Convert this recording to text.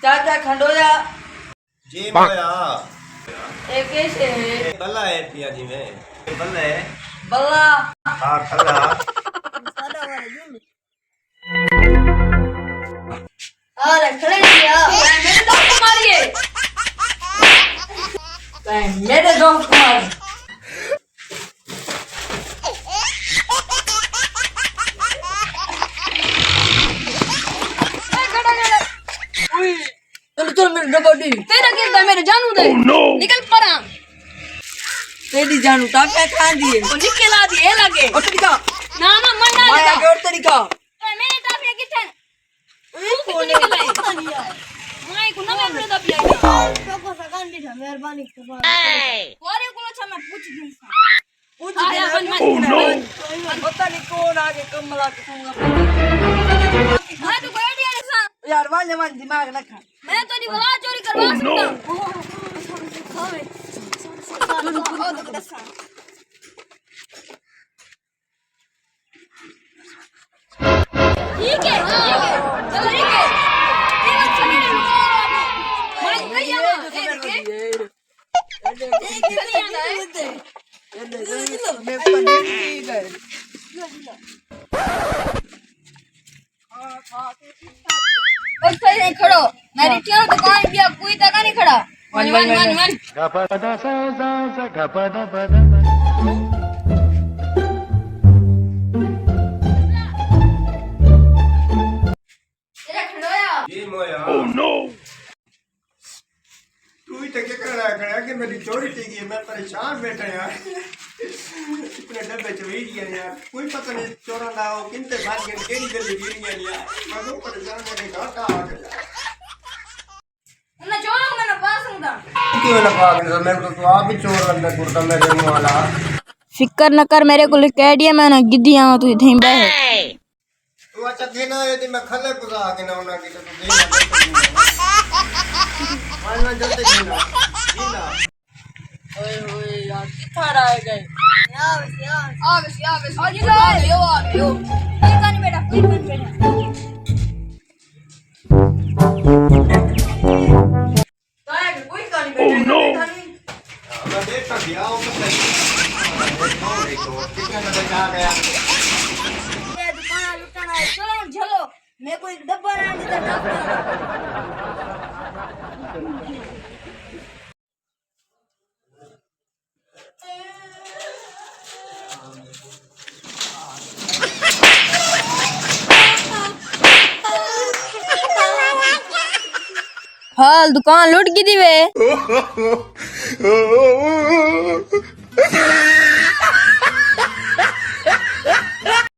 चाचा खंडोया जी मोया ये कैसे है बल्ला है पिया जी में बल्ला है बल्ला हाँ खल्ला अरे खड़े किया मेरे दोस्त मारिए मेरे दोस्त मार चल चल मेरे डबडी तेरा गिरदा मेरे जानू दे निकल परा तेरी जानू टापे खान दिए ओ निकला दिए लगे और तरीका ना ना मन ना माया के और तरीका मेरे टाफे किचन कौन निकला माय को ना मैं दा पिया को सगान दी मेहरबानी वारे को अच्छा मैं पूछ दूं पूछ आया दे मन मन पता नहीं कौन आगे कमला के संग मैं तो कोई नहीं ऐसा यार वाले मन दिमाग ना खा मैं तो नहीं बला चोरी करवा सकता खावे ठीक है चलो ठीक है ये मत चले मैं कहीं आवा मैं पनीर ठीक है अच्छा नहीं खड़ो मेरी टिया दुकान पे कोई तक नहीं खड़ा मन मन मन मन गपदा सा गपदा पदा तेरा खड़ोया जी मोया ओह नो तू ही तो क्या कर रहा है कि मेरी चोरी थी गई मैं परेशान बैठा यार इतने डब्बे चोरी दिए यार कोई पता नहीं चोरा ना हो किनते भाग गए केड़ी गली गिर गया यार मैं तो परेशान हो गया घाटा आ गया ना चोरो मैंने पास हूंदा क्यों ना भाग गया मेरे को तो आप ही चोर लगता कुर्ता मेरे मुंह वाला फिकर न कर मेरे को कह दिया मैंने गिद्दियां तू थी बह तू अच्छा देना यदि मैं खले पुजा के ना होना कि तो देना मैं जल्दी देना देना ओए ओए यार कितना रह गए आवेश आज यो ये कानी बेटा कोई बन बेटा ताए कोई गाली Oh, no. मैं देखता गया हूं तो कितना बचा गया ये दुकान लुटाना है चलो चलो मैं कोई डब्बा ना देता डब्बा हाल दुकान लुट गई थी वे